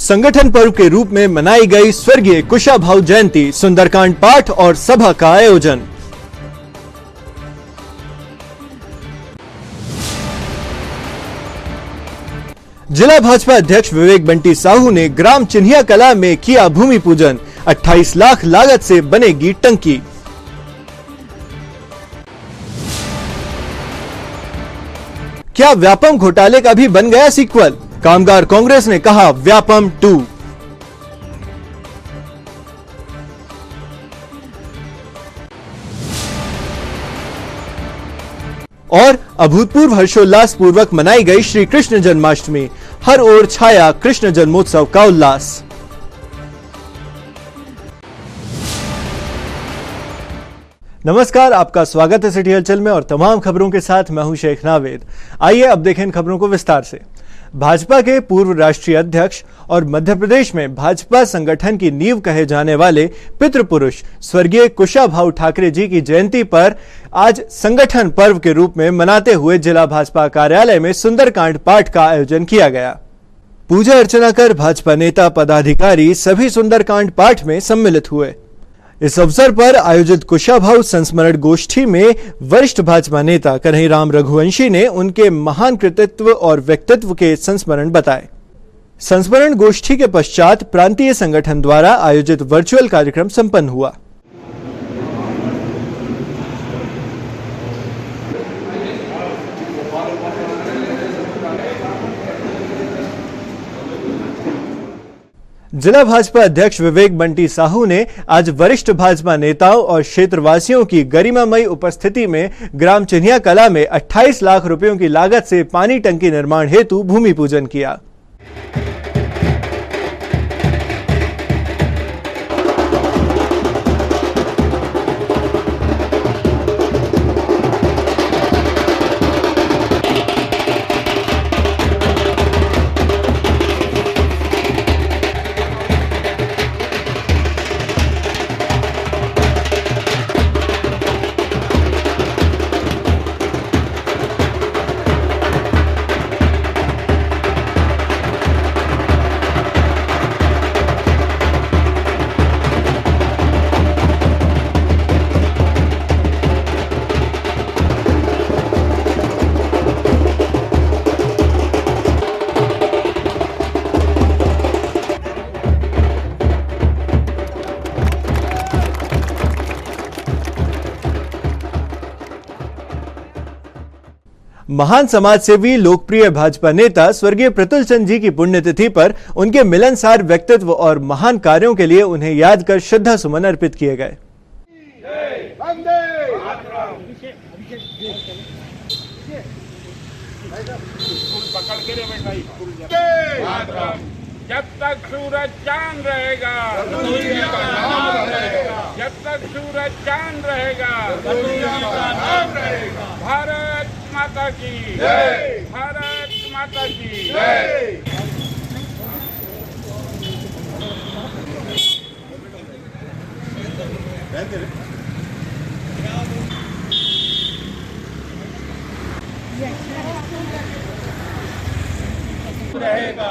संगठन पर्व के रूप में मनाई गई स्वर्गीय कुशाभाऊ जयंती, सुंदरकांड पाठ और सभा का आयोजन। जिला भाजपा अध्यक्ष विवेक बंटी साहू ने ग्राम चिन्हिया कला में किया भूमि पूजन। 28 लाख लागत से बनेगी टंकी। क्या व्यापम घोटाले का भी बन गया सीक्वल? कामगार कांग्रेस ने कहा व्यापम 2। और अभूतपूर्व हर्षोल्लास पूर्वक मनाई गई श्री कृष्ण जन्माष्टमी। हर ओर छाया कृष्ण जन्मोत्सव का उल्लास। नमस्कार, आपका स्वागत है सिटी हलचल में और तमाम खबरों के साथ मैं हूं शेख नावेद। आइए अब देखें इन खबरों को विस्तार से। भाजपा के पूर्व राष्ट्रीय अध्यक्ष और मध्य प्रदेश में भाजपा संगठन की नींव कहे जाने वाले पितृपुरुष स्वर्गीय कुशाभाऊ ठाकरे जी की जयंती पर आज संगठन पर्व के रूप में मनाते हुए जिला भाजपा कार्यालय में सुंदरकांड पाठ का आयोजन किया गया। पूजा अर्चना कर भाजपा नेता पदाधिकारी सभी सुंदरकांड पाठ में सम्मिलित हुए। इस अवसर पर आयोजित कुशाभाऊ संस्मरण गोष्ठी में वरिष्ठ भाजपा नेता कन्हैयाराम रघुवंशी ने उनके महान कृतित्व और व्यक्तित्व के संस्मरण बताए। संस्मरण गोष्ठी के पश्चात प्रांतीय संगठन द्वारा आयोजित वर्चुअल कार्यक्रम संपन्न हुआ। जिला भाजपा अध्यक्ष विवेक बंटी साहू ने आज वरिष्ठ भाजपा नेताओं और क्षेत्रवासियों की गरिमामयी उपस्थिति में ग्राम चिन्हिया कला में 28 लाख रुपयों की लागत से पानी टंकी निर्माण हेतु भूमि पूजन किया। महान समाजसेवी लोकप्रिय भाजपा नेता स्वर्गीय प्रतुल चंद जी की पुण्यतिथि पर उनके मिलनसार व्यक्तित्व और महान कार्यों के लिए उन्हें याद कर श्रद्धा सुमन अर्पित किए गए। जब तक सूरज चांद रहेगा, जब तक सूरज चांद रहेगा, भारत माता की जय, भारत माता की जय।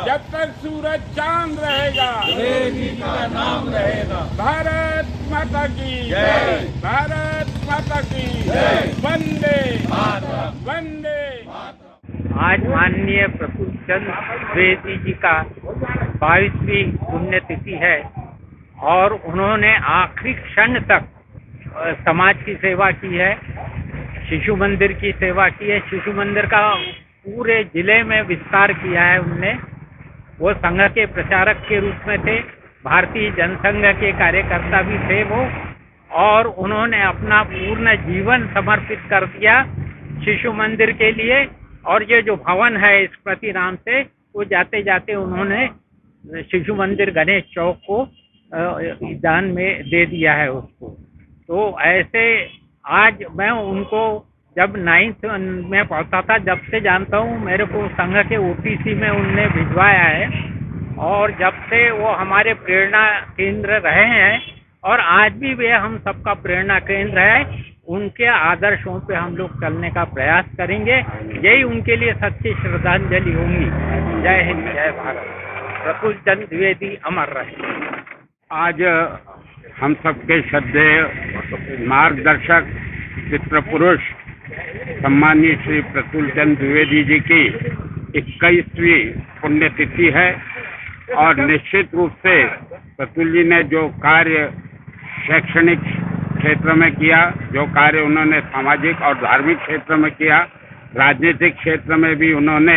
जब तक सूरज चांद रहेगा, देवी का नाम रहेगा। भारत माता की जय, भारत माता की जय। वंदे मातरम, वंदे मातरम। आज माननीय प्रतुल चंद द्विवेदी जी का 22वीं पुण्यतिथि है और उन्होंने आखिरी क्षण तक समाज की सेवा की है, शिशु मंदिर की सेवा की है। शिशु मंदिर का पूरे जिले में विस्तार किया है उनने। वो संघ के प्रचारक के रूप में थे, भारतीय जनसंघ के कार्यकर्ता भी थे वो, और उन्होंने अपना पूर्ण जीवन समर्पित कर दिया शिशु मंदिर के लिए। और ये जो भवन है स्मृति नाम से, वो जाते जाते उन्होंने शिशु मंदिर गणेश चौक को दान में दे दिया है उसको। तो ऐसे आज मैं उनको जब 9th में पढ़ता था जब से जानता हूँ, मेरे को संघ के ओपीसी में उनने भिजवाया है और जब से वो हमारे प्रेरणा केंद्र रहे हैं और आज भी वे हम सबका प्रेरणा केंद्र है। उनके आदर्शों पे हम लोग चलने का प्रयास करेंगे, यही उनके लिए सच्ची श्रद्धांजलि होगी। जय हिंद, जय भारत। प्रफुल्ल चंद्र द्विवेदी अमर रहे। आज हम सबके श्रद्धेय मार्गदर्शक चित्र पुरुष सम्मानीय श्री प्रफुल्ल चंद्र द्विवेदी जी की 21वीं पुण्यतिथि है और निश्चित रूप से प्रफुल्ल जी ने जो कार्य शैक्षणिक क्षेत्र में किया, जो कार्य उन्होंने सामाजिक और धार्मिक क्षेत्र में किया, राजनीतिक क्षेत्र में भी उन्होंने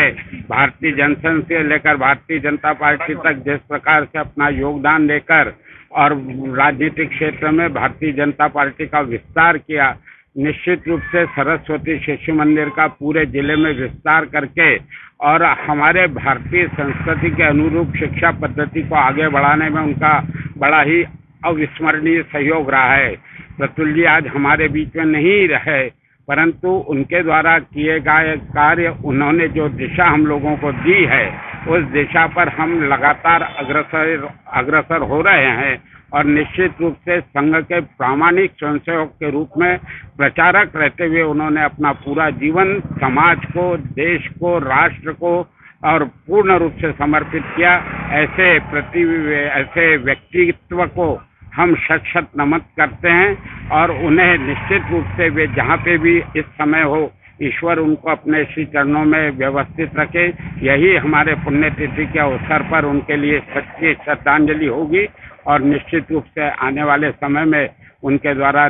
भारतीय जनसंघ से लेकर भारतीय जनता पार्टी तक जिस प्रकार से अपना योगदान देकर और राजनीतिक क्षेत्र में भारतीय जनता पार्टी का विस्तार किया, निश्चित रूप से सरस्वती शिशु मंदिर का पूरे जिले में विस्तार करके और हमारे भारतीय संस्कृति के अनुरूप शिक्षा पद्धति को आगे बढ़ाने में उनका बड़ा ही अविस्मरणीय सहयोग रहा है। प्रफुल्ल जी आज हमारे बीच में नहीं रहे, परंतु उनके द्वारा किए गए कार्य, उन्होंने जो दिशा हम लोगों को दी है, उस दिशा पर हम लगातार अग्रसर हो रहे हैं और निश्चित रूप से संघ के प्रामाणिक स्वयंसेवक के रूप में प्रचारक रहते हुए उन्होंने अपना पूरा जीवन समाज को, देश को, राष्ट्र को और पूर्ण रूप से समर्पित किया। ऐसे व्यक्तित्व को हम शत नमन करते हैं और उन्हें निश्चित रूप से वे जहाँ पे भी इस समय हो, ईश्वर उनको अपने श्री चरणों में व्यवस्थित रखे। यही हमारे पुण्यतिथि के अवसर पर उनके लिए सच्ची श्रद्धांजलि होगी और निश्चित रूप से आने वाले समय में उनके द्वारा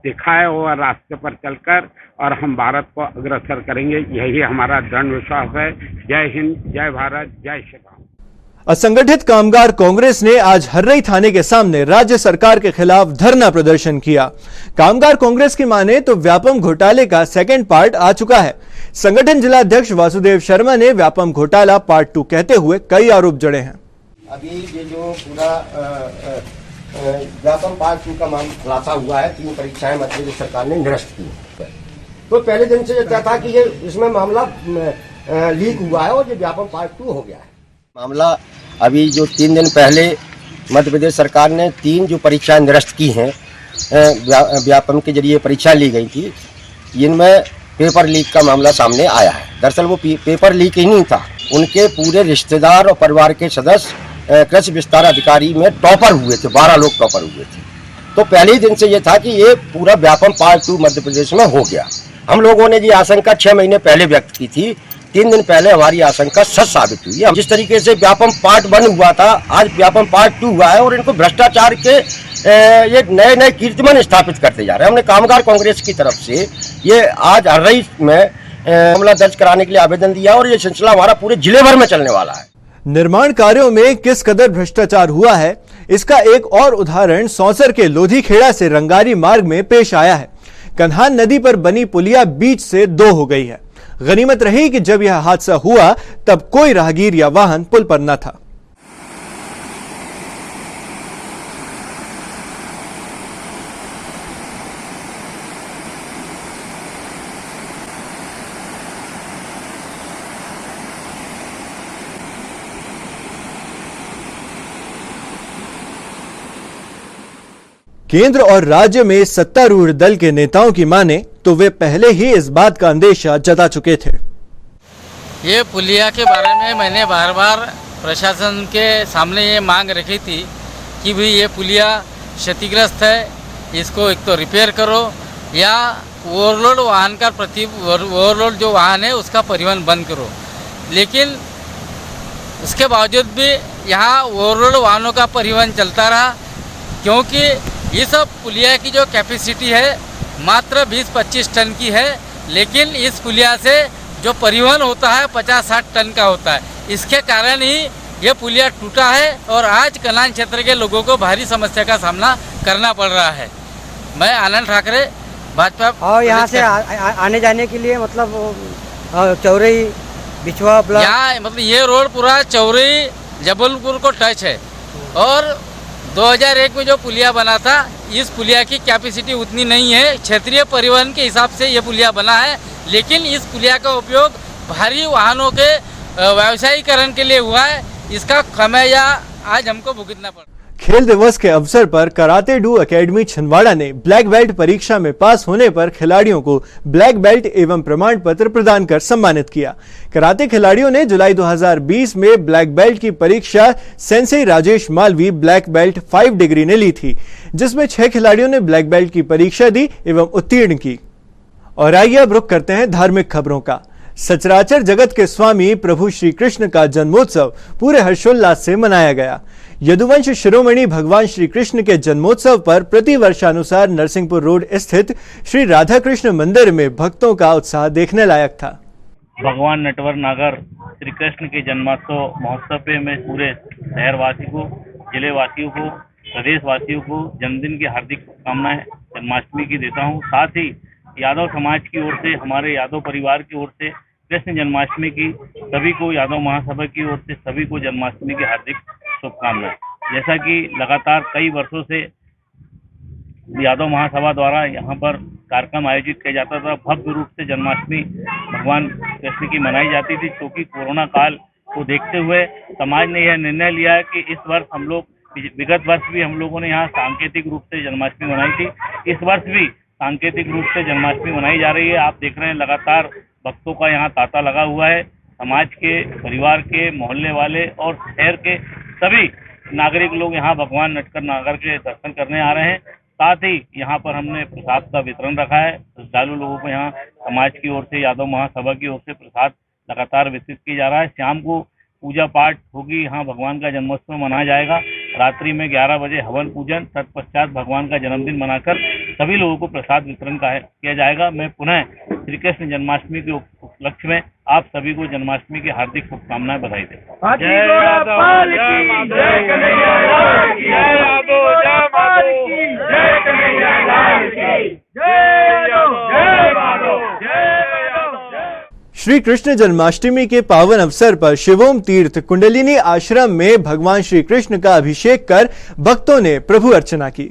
दिखाए हुआ रास्ते पर चलकर और हम भारत को अग्रसर करेंगे, यही हमारा दृढ़ विश्वास है। जय हिंद, जय भारत, जय श्री राम। असंगठित कामगार कांग्रेस ने आज हर्रई थाने के सामने राज्य सरकार के खिलाफ धरना प्रदर्शन किया। कामगार कांग्रेस की माने तो व्यापम घोटाले का सेकंड पार्ट आ चुका है। संगठन जिला अध्यक्ष वासुदेव शर्मा ने व्यापम घोटाला पार्ट 2 कहते हुए कई आरोप जड़े हैं। अभी ये जो पूरा व्यापम पार्ट 2 का मामला खुलासा हुआ है, 3 परीक्षाएं मध्य प्रदेश सरकार ने निरस्त की। तो पहले दिन से ये था कि ये इसमें मामला लीक हुआ है और ये व्यापम पार्ट 2 हो गया है। मामला अभी जो 3 दिन पहले मध्य प्रदेश सरकार ने 3 जो परीक्षाएं निरस्त की हैं, व्यापम के जरिए परीक्षा ली गई थी, इनमें पेपर लीक का मामला सामने आया है। दरअसल वो पेपर लीक ही नहीं था, उनके पूरे रिश्तेदार और परिवार के सदस्य कृषि विस्तार अधिकारी में टॉपर हुए थे, 12 लोग टॉपर हुए थे। तो पहले ही दिन से ये था कि ये पूरा व्यापम पार्ट 2 मध्य प्रदेश में हो गया। हम लोगों ने ये आशंका 6 महीने पहले व्यक्त की थी, 3 दिन पहले हमारी आशंका सच साबित हुई। जिस तरीके से व्यापम पार्ट 1 हुआ था, आज व्यापम पार्ट 2 हुआ है और इनको भ्रष्टाचार के ये नए नए कीर्तिमान स्थापित करते जा रहे हैं। हमने कामगार कांग्रेस की तरफ से ये आज हर्रई में मामला दर्ज कराने के लिए आवेदन दिया और ये सिलसिला हमारा पूरे जिले भर में चलने वाला है। निर्माण कार्यों में किस कदर भ्रष्टाचार हुआ है, इसका एक और उदाहरण सौंसर के लोधीखेड़ा से रंगारी मार्ग में पेश आया है। कन्हान नदी पर बनी पुलिया बीच से 2 हो गई है। गनीमत रही कि जब यह हादसा हुआ तब कोई राहगीर या वाहन पुल पर न था। केंद्र और राज्य में सत्तारूढ़ दल के नेताओं की माने तो वे पहले ही इस बात का अंदेशा जता चुके थे। ये पुलिया के बारे में मैंने बार बार प्रशासन के सामने ये मांग रखी थी कि भाई ये पुलिया क्षतिग्रस्त है, इसको एक तो रिपेयर करो या ओवरलोड वाहन का ओवरलोड जो वाहन है उसका परिवहन बंद करो। लेकिन उसके बावजूद भी यहाँ ओवरलोड वाहनों का परिवहन चलता रहा, क्योंकि ये सब पुलिया की जो कैपेसिटी है मात्र 20-25 टन की है, लेकिन इस पुलिया से जो परिवहन होता है 50-60 टन का होता है। इसके कारण ही ये पुलिया टूटा है और आज कन्हान क्षेत्र के लोगों को भारी समस्या का सामना करना पड़ रहा है। मैं आनंद ठाकरे, भाजपा। और यहाँ से आने जाने के लिए मतलब चौरई बिछवा ब्लॉक, यहाँ मतलब ये रोड पूरा चौरई जबलपुर को टच है और 2001 में जो पुलिया बना था, इस पुलिया की कैपेसिटी उतनी नहीं है। क्षेत्रीय परिवहन के हिसाब से ये पुलिया बना है, लेकिन इस पुलिया का उपयोग भारी वाहनों के व्यवसायीकरण के लिए हुआ है। इसका खामियाजा आज हमको भुगतना पड़ा। खेल दिवस के अवसर पर कराटे डू एकेडमी छिंदवाड़ा ने ब्लैक बेल्ट परीक्षा में पास होने पर खिलाड़ियों को ब्लैक बेल्ट एवं प्रमाण पत्र प्रदान कर सम्मानित किया। कराटे खिलाड़ियों ने जुलाई 2020 में ब्लैक बेल्ट की परीक्षा Sensei Rajesh Malvi black belt 5 degree ने ली थी, जिसमें 6 खिलाड़ियों ने ब्लैक बेल्ट की परीक्षा दी एवं उत्तीर्ण की। और आइए अब रुख करते हैं धार्मिक खबरों का। सचराचर जगत के स्वामी प्रभु श्री कृष्ण का जन्मोत्सव पूरे हर्षोल्लास से मनाया गया। यदुवंश शिरोमणि भगवान श्री कृष्ण के जन्मोत्सव पर प्रति वर्षानुसार नरसिंहपुर रोड स्थित श्री राधा कृष्ण मंदिर में भक्तों का उत्साह देखने लायक था। भगवान नटवर नागर श्री कृष्ण के जन्मोत्सव महोत्सव पे मैं पूरे शहरवासी को, जिले वासियों को, प्रदेश वासियों को जन्मदिन की हार्दिक शुभकामनाएं जन्माष्टमी की देता हूं। साथ ही यादव समाज की ओर से, हमारे यादव परिवार की ओर से कृष्ण जन्माष्टमी की सभी को, यादव महासभा की ओर से सभी को जन्माष्टमी की हार्दिक शुभकामनाएं। जैसा कि लगातार कई वर्षों से यादव महासभा द्वारा यहाँ पर कार्यक्रम आयोजित किया जाता था, भव्य रूप से जन्माष्टमी भगवान कृष्ण की मनाई जाती थी। क्योंकि कोरोना काल को देखते हुए समाज ने यह निर्णय लिया है कि इस वर्ष हम लोग, विगत वर्ष भी हम लोगों ने यहाँ सांकेतिक रूप से जन्माष्टमी मनाई थी, इस वर्ष भी सांकेतिक रूप से जन्माष्टमी मनाई जा रही है। आप देख रहे हैं लगातार भक्तों का यहाँ तांता लगा हुआ है। समाज के, परिवार के, मोहल्ले वाले और शहर के सभी नागरिक लोग यहाँ भगवान नटवर नागर के दर्शन करने आ रहे हैं। साथ ही यहाँ पर हमने प्रसाद का वितरण रखा है। श्रद्धालु लोगों को यहाँ समाज की ओर से, यादव महासभा की ओर से प्रसाद लगातार वितरित किया जा रहा है। शाम को पूजा पाठ होगी, यहाँ भगवान का जन्मोत्सव मनाया जाएगा। रात्रि में 11 बजे हवन पूजन, तत्पश्चात भगवान का जन्मदिन मनाकर सभी लोगों को प्रसाद वितरण किया जाएगा। मैं पुनः श्री कृष्ण जन्माष्टमी के उपलक्ष्य में आप सभी को जन्माष्टमी की हार्दिक शुभकामनाएं बधाई देता श्री कृष्ण जन्माष्टमी के पावन अवसर पर शिवोम तीर्थ कुंडलिनी आश्रम में भगवान श्री कृष्ण का अभिषेक कर भक्तों ने प्रभु अर्चना की।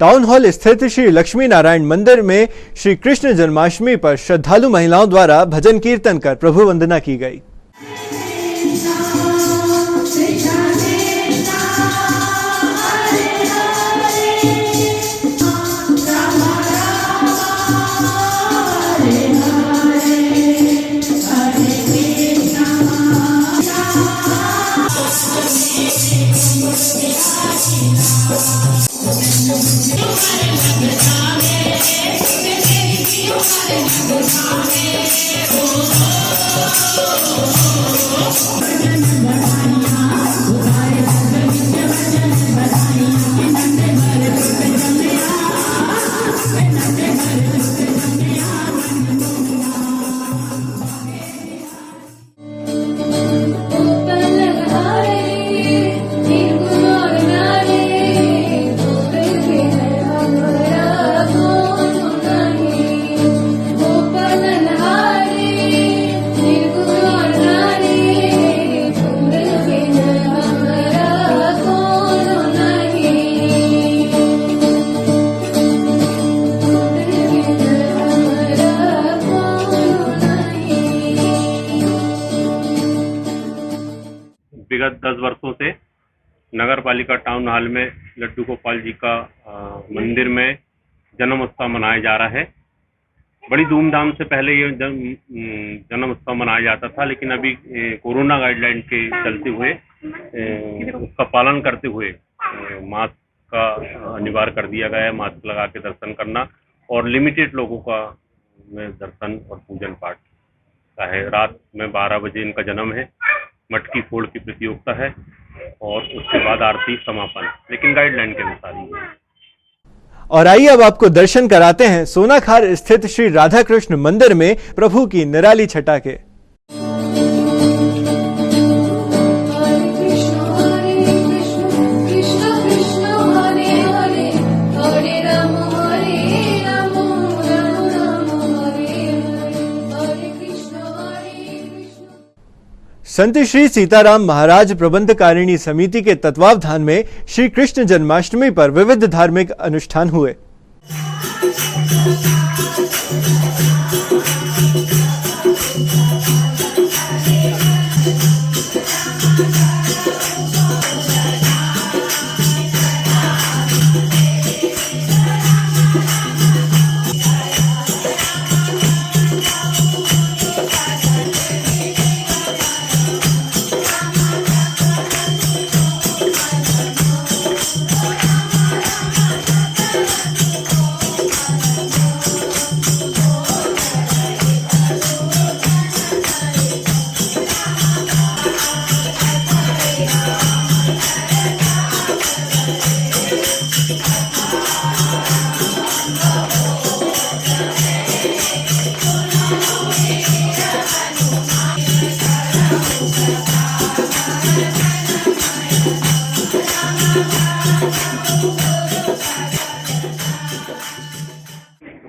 टाउन हॉल स्थित श्री लक्ष्मी नारायण मंदिर में श्री कृष्ण जन्माष्टमी पर श्रद्धालु महिलाओं द्वारा भजन कीर्तन कर प्रभु वंदना की गई। विगत 10 वर्षों से नगर पालिका टाउन हॉल में लड्डू गोपाल जी का मंदिर में जन्म उत्सव मनाया जा रहा है। बड़ी धूमधाम से पहले ये जन्म उत्सव मनाया जाता था, लेकिन अभी कोरोना गाइडलाइन के चलते हुए उसका पालन करते हुए मास्क का अनिवार्य कर दिया गया है। मास्क लगा के दर्शन करना और लिमिटेड लोगों का में दर्शन और पूजन पाठ का है। रात में 12 बजे इनका जन्म है, मटकी फोड़ की प्रतियोगिता है और उसके बाद आरती समापन, लेकिन गाइडलाइन के अनुसार ही है। और आइए अब आपको दर्शन कराते हैं सोनाखार स्थित श्री राधा कृष्ण मंदिर में प्रभु की निराली छटा के। संत श्री सीताराम महाराज प्रबंधकारिणी समिति के तत्वावधान में श्री कृष्ण जन्माष्टमी पर विविध धार्मिक अनुष्ठान हुए।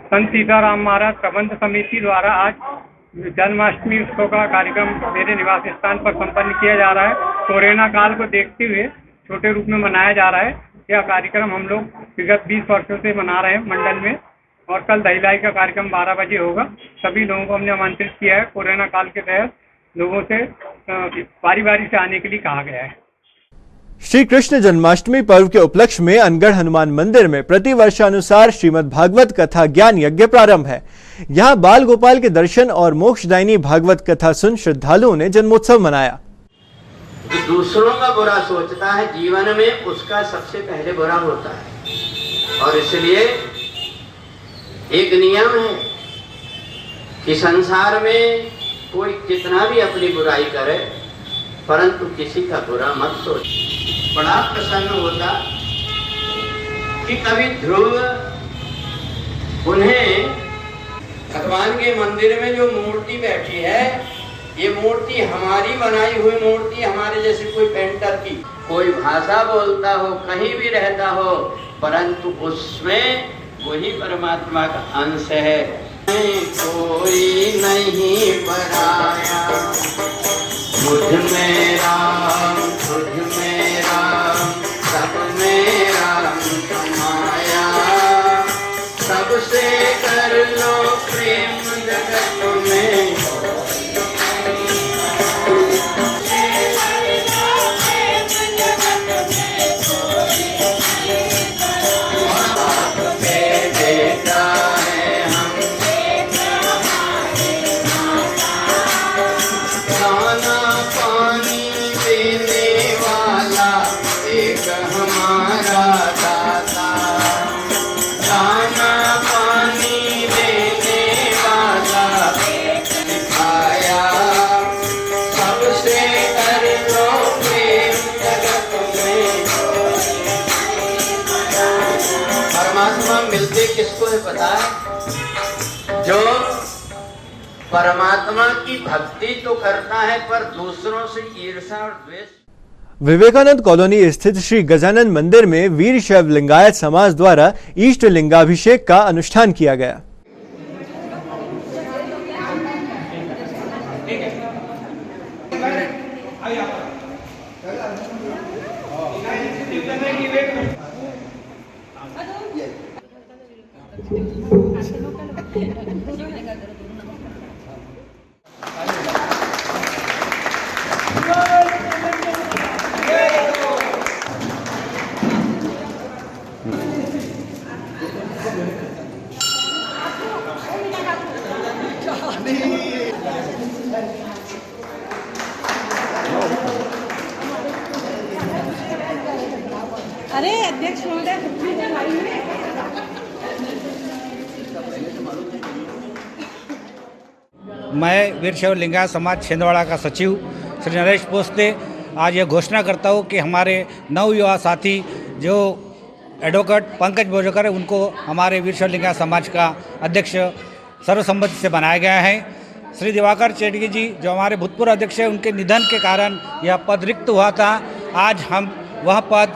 संत सीताराम महाराज प्रबंध समिति द्वारा आज जन्माष्टमी उत्सव का कार्यक्रम मेरे निवास स्थान पर संपन्न किया जा रहा है। कोरोना काल को देखते हुए छोटे रूप में मनाया जा रहा है। यह कार्यक्रम हम लोग विगत 20 वर्षों से मना रहे हैं मंडल में, और कल दहिलाई का कार्यक्रम 12 बजे होगा। सभी लोगों को हमने आमंत्रित किया है। कोरोना काल के तहत लोगों से बारी बारी से आने के लिए कहा गया है। श्री कृष्ण जन्माष्टमी पर्व के उपलक्ष्य में अनगढ़ हनुमान मंदिर में प्रति वर्षानुसार श्रीमद् भागवत कथा ज्ञान यज्ञ प्रारंभ है। यहाँ बाल गोपाल के दर्शन और मोक्षदायिनी भागवत कथा सुन श्रद्धालुओं ने जन्मोत्सव मनाया। जो दूसरों का बुरा सोचता है जीवन में, उसका सबसे पहले बुरा होता है। और इसलिए एक नियम है कि संसार में कोई कितना भी अपनी बुराई करे, परंतु किसी का बुरा मत सोच। बड़ा प्रसन्न होता कि कभी ध्रुव उन्हें भगवान के मंदिर में जो मूर्ति बैठी है, ये मूर्ति हमारी बनाई हुई मूर्ति, हमारे जैसे कोई पेंटर की, कोई भाषा बोलता हो, कहीं भी रहता हो, परंतु उसमें वही परमात्मा का अंश है। कोई नहीं पराया, मुझ में राम, तुझ में राम, सब में राम समाया। सबसे कर लो प्रेम जगत में, मिलते किसको है पता है? जो परमात्मा की भक्ति तो करता है पर दूसरों से ईर्ष्या और द्वेष। विवेकानंद कॉलोनी स्थित श्री गजानन मंदिर में वीर शैव लिंगायत समाज द्वारा ईष्ट लिंगाभिषेक का अनुष्ठान किया गया। अरे अध्यक्ष महोदय मैं वीरशैव लिंगायत समाज छिंदवाड़ा का सचिव श्री नरेश पोस्ते आज यह घोषणा करता हूँ कि हमारे नवयुवा साथी जो एडवोकेट पंकज बोजकर है उनको हमारे वीरशैव लिंगायत समाज का अध्यक्ष सर्वसम्मति से बनाया गया है। श्री दिवाकर चेटगी जी जो हमारे भूतपूर्व अध्यक्ष हैं उनके निधन के कारण यह पद रिक्त हुआ था। आज हम वह पद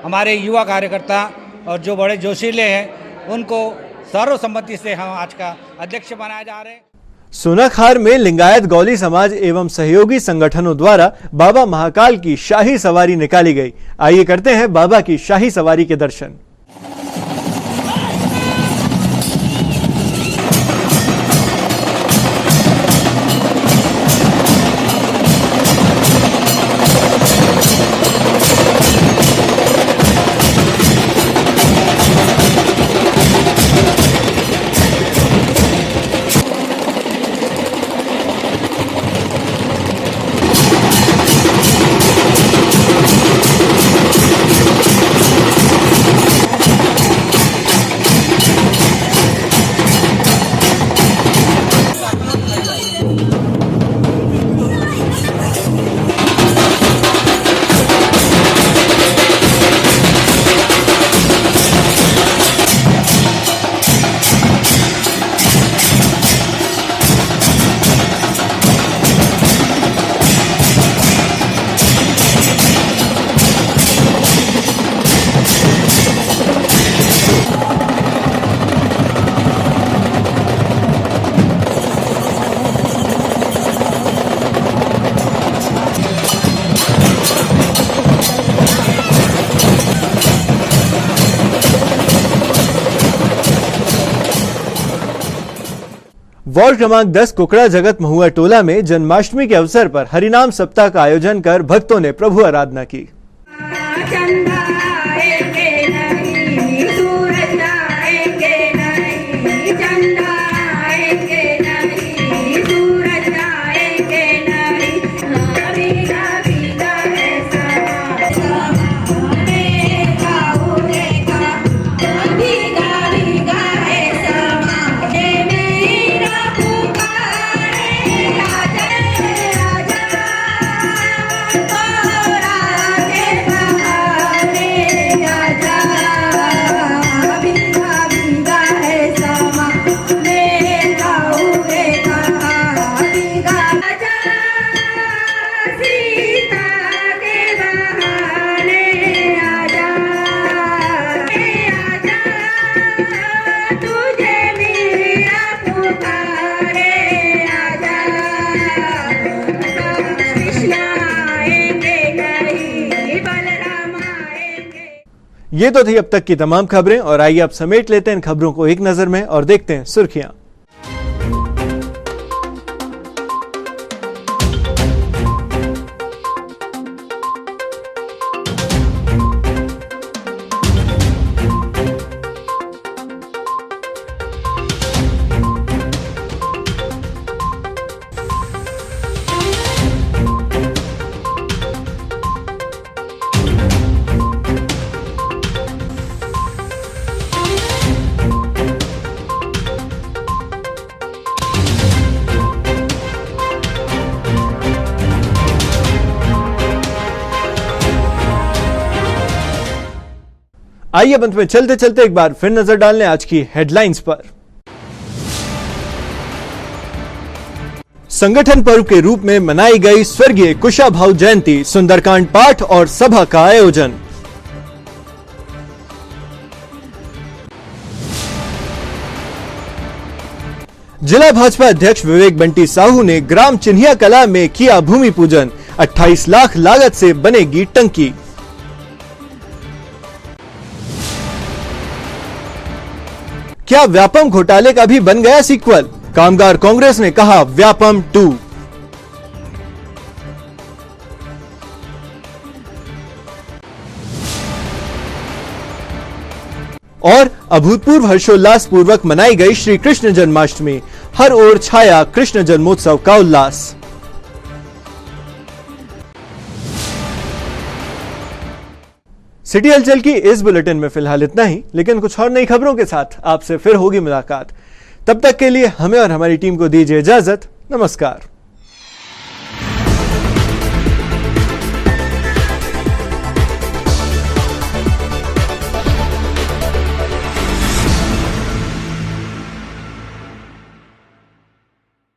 हमारे युवा कार्यकर्ता और जो बड़े जोशीले हैं उनको सर्वसम्मति से हम आज का अध्यक्ष बनाया जा रहे हैं। सोनाखार में लिंगायत गौली समाज एवं सहयोगी संगठनों द्वारा बाबा महाकाल की शाही सवारी निकाली गई। आइए करते हैं बाबा की शाही सवारी के दर्शन। वार्ड क्रमांक 10 कुकड़ा जगत महुआ टोला में जन्माष्टमी के अवसर पर हरिनाम सप्ताह का आयोजन कर भक्तों ने प्रभु आराधना की। ये तो थी अब तक की तमाम खबरें और आइए अब समेट लेते हैं इन खबरों को एक नजर में और देखते हैं सुर्खियां। आइए अंत में चलते चलते एक बार फिर नजर डालने आज की हेडलाइंस पर। संगठन पर्व के रूप में मनाई गई स्वर्गीय कुशाभाऊ जयंती, सुंदरकांड पाठ और सभा का आयोजन। जिला भाजपा अध्यक्ष विवेक बंटी साहू ने ग्राम चिन्हिया कला में किया भूमि पूजन, 28 लाख लागत से बनेगी टंकी। क्या व्यापम घोटाले का भी बन गया सीक्वल? कामगार कांग्रेस ने कहा व्यापम 2। और अभूतपूर्व हर्षोल्लास पूर्वक मनाई गई श्री कृष्ण जन्माष्टमी। हर ओर छाया कृष्ण जन्मोत्सव का उल्लास। सिटी हलचल की इस बुलेटिन में फिलहाल इतना ही, लेकिन कुछ और नई खबरों के साथ आपसे फिर होगी मुलाकात। तब तक के लिए हमें और हमारी टीम को दीजिए इजाजत। नमस्कार।